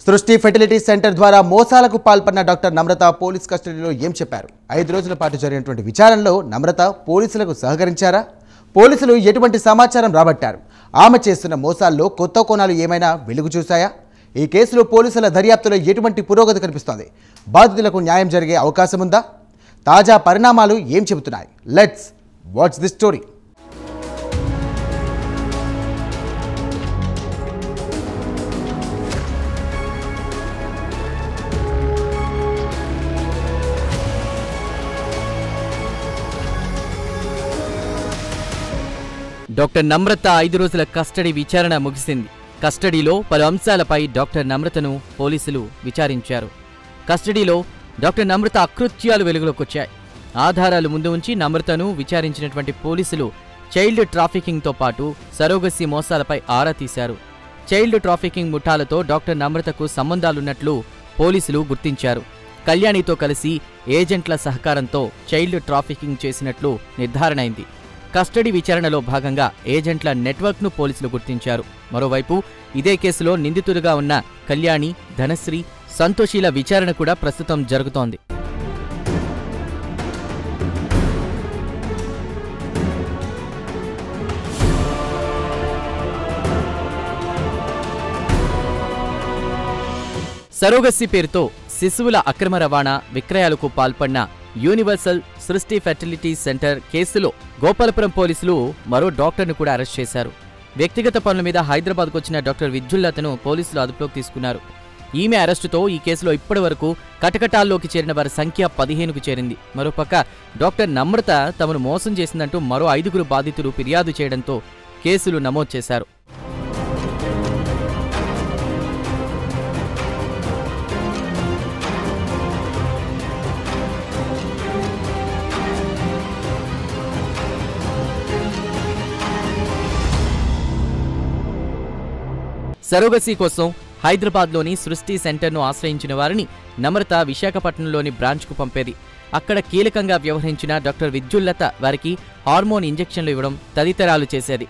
సృష్టి fertility centre ద్వారా మోసాలకు పాల్పడిన డాక్టర్ నమ్రత పోలీస్ కస్టడీలో ఏం చెప్పారు? 5 రోజుల పాటు జరిగినటువంటి విచారణలో నమ్రత పోలీసులకు సహకరించారా? పోలీసులు ఎటువంటి సమాచారం రాబట్టారు? ఆమె చేస్తున్న మోసాల్లో కొత్త కోణాలు ఏమైనా వెలుగు చూశాయా? ఈ కేసులో పోలీసుల దర్యాప్తులో ఎటువంటి పురోగతి కనిపిస్తోంది? బాధితులకు న్యాయం జరిగే అవకాశం ఉందా? తాజా పరిణామాలు ఏం చెబుతున్నాయి? Let's watch this story. Doctor Namrata 5 రోజుల కస్టడీ విచారణ ముగిసింది. కస్టడీలో పలు అంశాలపై డాక్టర్ నమ్రతను పోలీసులు విచారించారు. కస్టడీలో డాక్టర్ నమ్రత అకృత్యాలు వెలుగులోకొచ్చాయి. ఆధారాలు ముందు ఉంచి నమ్రతను విచారించినటువంటి పోలీసులు చైల్డ్ ట్రాఫికింగ్తో పాటు సరోగసీ మోసాలపై ఆరా తీశారు. చైల్డ్ ట్రాఫికింగ్ ముఠాలతో డాక్టర్ నమ్రతకు సంబంధాలున్నట్లు పోలీసులు గుర్తించారు. కళ్యాణితో కలిసి ఏజెంట్ల సహకారంతో చైల్డ్ ట్రాఫికింగ్ చేసినట్లు నిర్ధారణ అయింది. కస్టడీ విచారణలో భాగంగా ఏజెంట్ల నెట్వర్క్ను పోలీసులు గుర్తించారు. మరోవైపు ఇదే కేసులో నిందితులుగా ఉన్న కళ్యాణి, ధనశ్రీ, సంతోషిల విచారణ కూడా ప్రస్తుతం జరుగుతోంది. సరోగసీ పేరుతో శిశువుల అక్రమ రవాణా, విక్రయాలకు పాల్పడిన యూనివర్సల్ సృష్టి ఫెర్టిలిటీ సెంటర్ కేసులో గోపాలపురం పోలీసులు మరో డాక్టర్ను కూడా అరెస్ట్ చేశారు. వ్యక్తిగత పనుల మీద హైదరాబాద్కు వచ్చిన డాక్టర్ విద్యుల్లతను పోలీసులు అదుపులోకి తీసుకున్నారు. ఈమె అరెస్టుతో ఈ కేసులో ఇప్పటివరకు కటకటాల్లోకి చేరిన వారి సంఖ్య 15కు చేరింది. మరోపక్క డాక్టర్ నమ్రత తమను మోసం చేసిందంటూ మరో 5గురు బాధితులు ఫిర్యాదు చేయడంతో కేసులు నమోదు చేశారు. సరోగసీ కోసం హైదరాబాద్లోని సృష్టి సెంటర్ను ఆశ్రయించిన వారిని నమ్రత విశాఖపట్నంలోని బ్రాంచ్కు పంపేది. అక్కడ కీలకంగా వ్యవహరించిన డాక్టర్ విద్యుల్లత వారికి హార్మోన్ ఇంజెక్షన్లు ఇవ్వడం తదితరాలు చేసేది.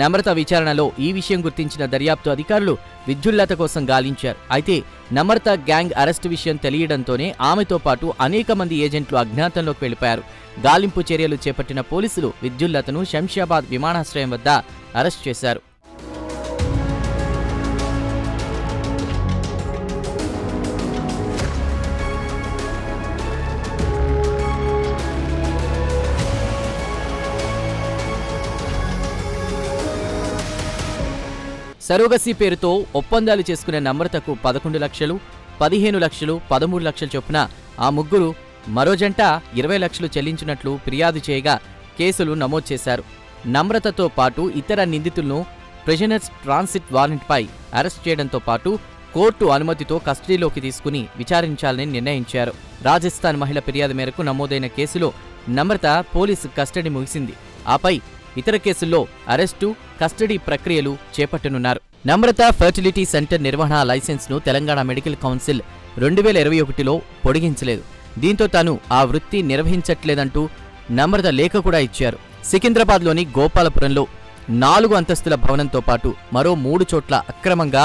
నమ్రత విచారణలో ఈ విషయం గుర్తించిన దర్యాప్తు అధికారులు విద్యుల్లత కోసం గాలించారు. అయితే నమ్రత గ్యాంగ్ అరెస్టు విషయం తెలియడంతోనే ఆమెతో పాటు అనేక మంది ఏజెంట్లు అజ్ఞాతంలోకి వెళ్లిపోయారు. గాలింపు చర్యలు చేపట్టిన పోలీసులు విద్యుల్లతను శంషాబాద్ విమానాశ్రయం వద్ద అరెస్ట్ చేశారు. సరోగసీ పేరుతో ఒప్పందాలు చేసుకునే నమ్రతకు 11 లక్షలు, 15 లక్షలు, 13 లక్షలు చొప్పున ఆ ముగ్గురు మరో జంట 20 లక్షలు చెల్లించినట్లు ఫిర్యాదు చేయగా కేసులు నమోదు చేశారు. నమ్రతతో పాటు ఇతర నిందితులను ప్రిజనర్స్ ట్రాన్సిట్ వారెంట్పై అరెస్ట్ చేయడంతో పాటు కోర్టు అనుమతితో కస్టడీలోకి తీసుకుని విచారించాలని నిర్ణయించారు. రాజస్థాన్ మహిళ ఫిర్యాదు మేరకు నమోదైన కేసులో నమ్రత పోలీసు కస్టడీ ముగిసింది. ఆపై ఇతర కేసుల్లో అరెస్టు, కస్టడీ ప్రక్రియలు చేపట్టనున్నారు. నమ్రత ఫెర్టిలిటీ సెంటర్ నిర్వహణ లైసెన్స్ను తెలంగాణ మెడికల్ కౌన్సిల్ 2021లో పొడిగించలేదు. దీంతో తాను ఆ వృత్తి నిర్వహించట్లేదంటూ నమ్రత లేఖ కూడా ఇచ్చారు. సికింద్రాబాద్లోని గోపాలపురంలో 4 అంతస్తుల భవనంతో పాటు మరో 3 చోట్ల అక్రమంగా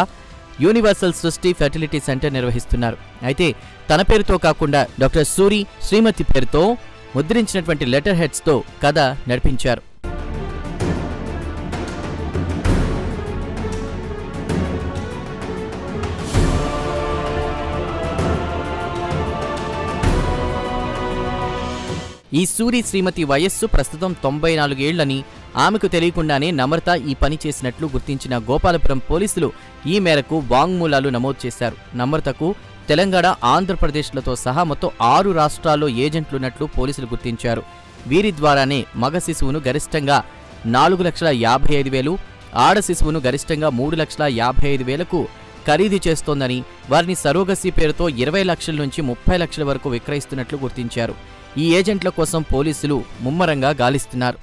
యూనివర్సల్ సృష్టి ఫెర్టిలిటీ సెంటర్ నిర్వహిస్తున్నారు. అయితే తన పేరుతో కాకుండా డాక్టర్ సూరి, శ్రీమతి పేరుతో ముద్రించినటువంటి లెటర్ హెడ్స్తో కథ నడిపించారు. ఈ సూరి శ్రీమతి వయస్సు ప్రస్తుతం 94 ఏళ్లని, ఆమెకు తెలియకుండానే నమ్రత ఈ పని చేసినట్లు గుర్తించిన గోపాలపురం పోలీసులు ఈ మేరకు వాంగ్మూలాలు నమోదు చేశారు. నమ్రతకు తెలంగాణ, ఆంధ్రప్రదేశ్లతో సహా మొత్తం 6 రాష్ట్రాల్లో ఏజెంట్లున్నట్లు పోలీసులు గుర్తించారు. వీరి ద్వారానే మగ శిశువును గరిష్టంగా 4,55,000, ఆడ శిశువును గరిష్టంగా 3,55,000కు ఖరీదు చేస్తోందని, వారిని సరోగసీ పేరుతో 20 లక్షల నుంచి 30 లక్షల వరకు విక్రయిస్తున్నట్లు గుర్తించారు. ఈ ఏజెంట్ల కోసం పోలీసులు ముమ్మరంగా గాలిస్తున్నారు.